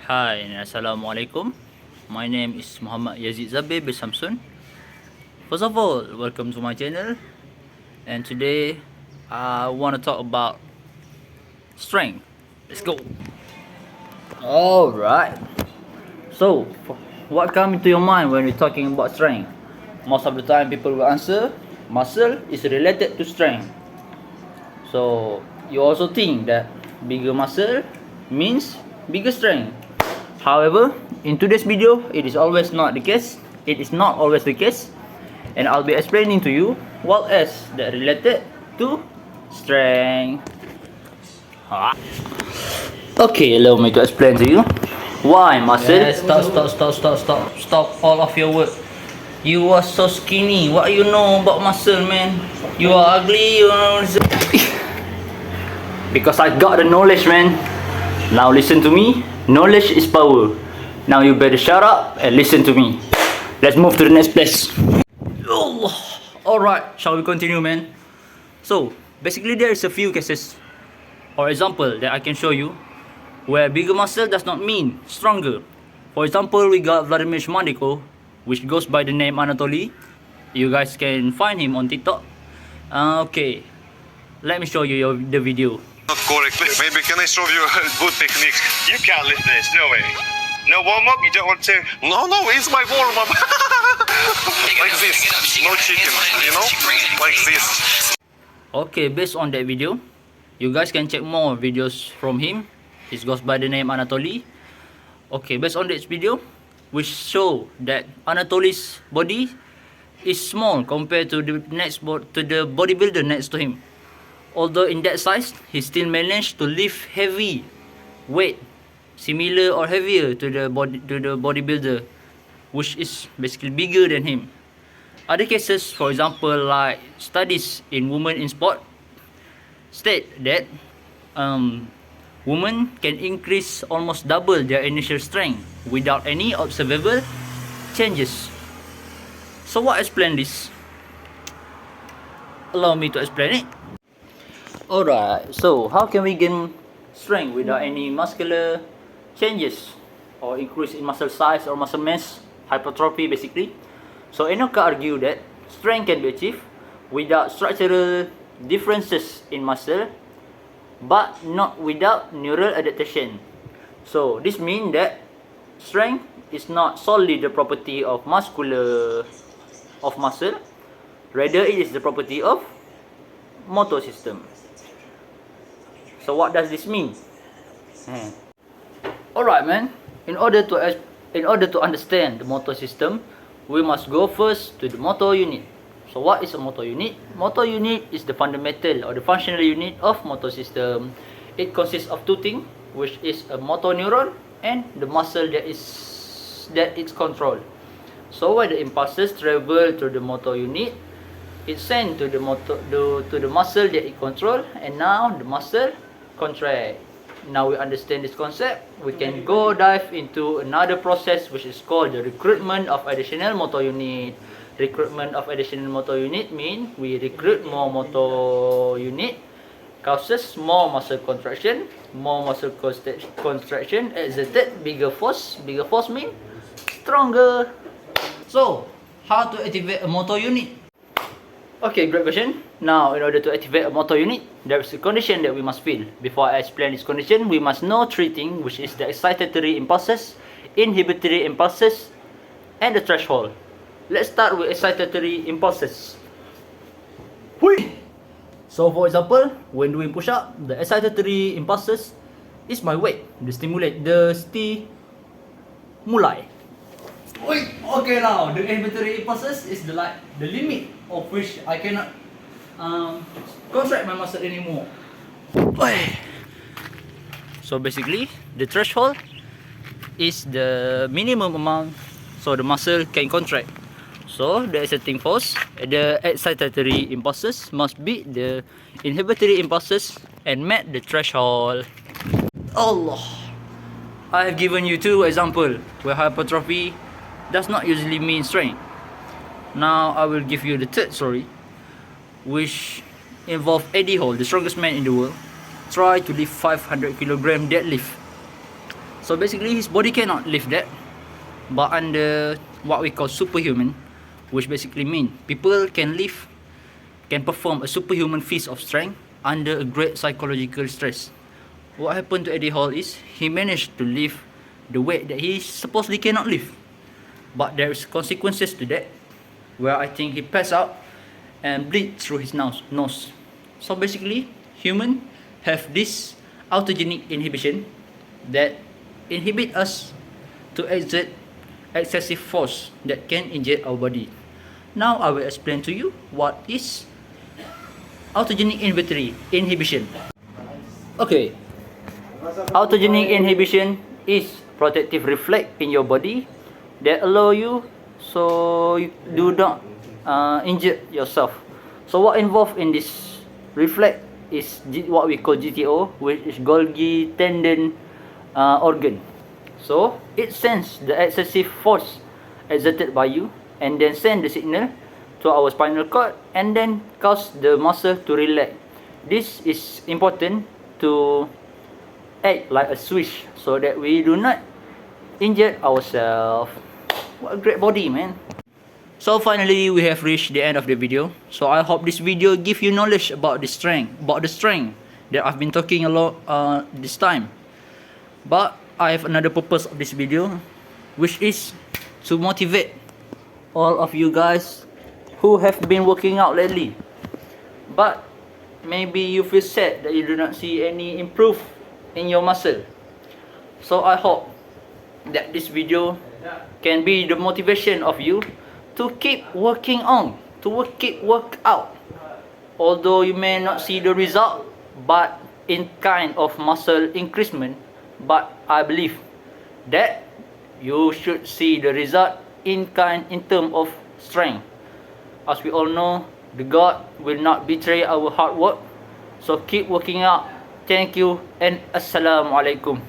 Hi and Assalamualaikum. My name is Muhammad Yazid Zabir bin Samsun. First of all, welcome to my channel. And today, I want to talk about strength. Let's go. Alright. So, what comes into your mind when we're talking about strength? Most of the time, people will answer, muscle is related to strength. So, you also think that bigger muscle means bigger strength. However, in today's video, it is always not the case. It is not always the case, and I'll be explaining to you what else that related to strength. Okay, allow me to explain to you why muscle. Yes, stop all of your work. You are so skinny. What you know about muscle, man? You are ugly. You are because I got the knowledge, man. Now listen to me. Knowledge is power. Now you better shut up and listen to me. Let's move to the next place. Oh, alright, shall we continue, man? So, basically there is a few cases or example that I can show you where bigger muscle does not mean stronger. For example, we got Vladimir Shmandiko, which goes by the name Anatoly. You guys can find him on TikTok. Okay, let me show you the video. Not correctly. Maybe can I show you a good technique? You can't lift this, no way. No warm up, you don't want to? No, it's my warm up. Like this, no chicken, you know? Like this. Okay, based on that video, you guys can check more videos from him. He goes by the name Anatoly. Okay, based on this video, we show that Anatoly's body is small compared to the bodybuilder next to him. Although in that size, he still managed to lift heavy weight, similar or heavier to the bodybuilder, which is basically bigger than him. Other cases, for example, like studies in women in sport, state that women can increase almost double their initial strength without any observable changes. So what explains this? Allow me to explain it. Alright, so how can we gain strength without any muscular changes or increase in muscle size or muscle mass, hypertrophy basically? So Enoch argue that strength can be achieved without structural differences in muscle, but not without neural adaptation. So this means that strength is not solely the property of muscle, rather it is the property of motor system. So what does this mean? Alright, man. In order to understand the motor system, we must go first to the motor unit. So what is a motor unit? Motor unit is the fundamental or the functional unit of motor system. It consists of two things, which is a motor neuron and the muscle that it's controlled. So when the impulses travel to the motor unit, it's sent to the muscle that it controls, and now the muscle contract. Now we understand this concept, we can go dive into another process which is called the recruitment of additional motor unit. Recruitment of additional motor unit means we recruit more motor unit, causes more muscle contraction, more muscle contraction exerted bigger force means stronger. So how to activate a motor unit? Okay, great question. Now, in order to activate a motor unit, there is a condition that we must feel. Before I explain this condition, we must know three things, which is the excitatory impulses, inhibitory impulses, and the threshold. Let's start with excitatory impulses. So, for example, when doing push-up, the excitatory impulses is my weight, the stimuli. Okay, now the inhibitory impulses is the limit of which I cannot contract my muscle anymore. So basically, the threshold is the minimum amount so the muscle can contract. So the exciting force, the excitatory impulses must beat the inhibitory impulses and meet the threshold. Allah, I have given you two examples where hypertrophy does not usually mean strength. Now I will give you the third story, which involved Eddie Hall, the strongest man in the world, try to lift 500 kg deadlift. So basically his body cannot lift that, but under what we call superhuman, which basically mean people can perform a superhuman feat of strength under a great psychological stress. What happened to Eddie Hall is he managed to lift the weight that he supposedly cannot lift, but there is consequences to that, where I think he passed out and bleed through his nose. So basically, human have this autogenic inhibition that inhibit us to exert excessive force that can injure our body. Now I will explain to you what is autogenic inhibitory inhibition. Okay, autogenic inhibition is protective reflex in your body that allow you so you do not injure yourself. So what involved in this reflex is what we call GTO, which is Golgi tendon organ. So it sends the excessive force exerted by you and then send the signal to our spinal cord and then cause the muscle to relax. This is important to act like a switch so that we do not injure ourselves. What a great body, man. So finally we have reached the end of the video. So I hope this video give you knowledge about the strength that I've been talking a lot this time. But I have another purpose of this video, which is to motivate all of you guys who have been working out lately, but maybe you feel sad that you do not see any improve in your muscle. So I hope that this video can be the motivation of you to keep working on, keep work out. Although you may not see the result, but in kind of muscle increasement, but I believe that you should see the result in term of strength. As we all know, the God will not betray our hard work. So keep working out. Thank you and Assalamualaikum.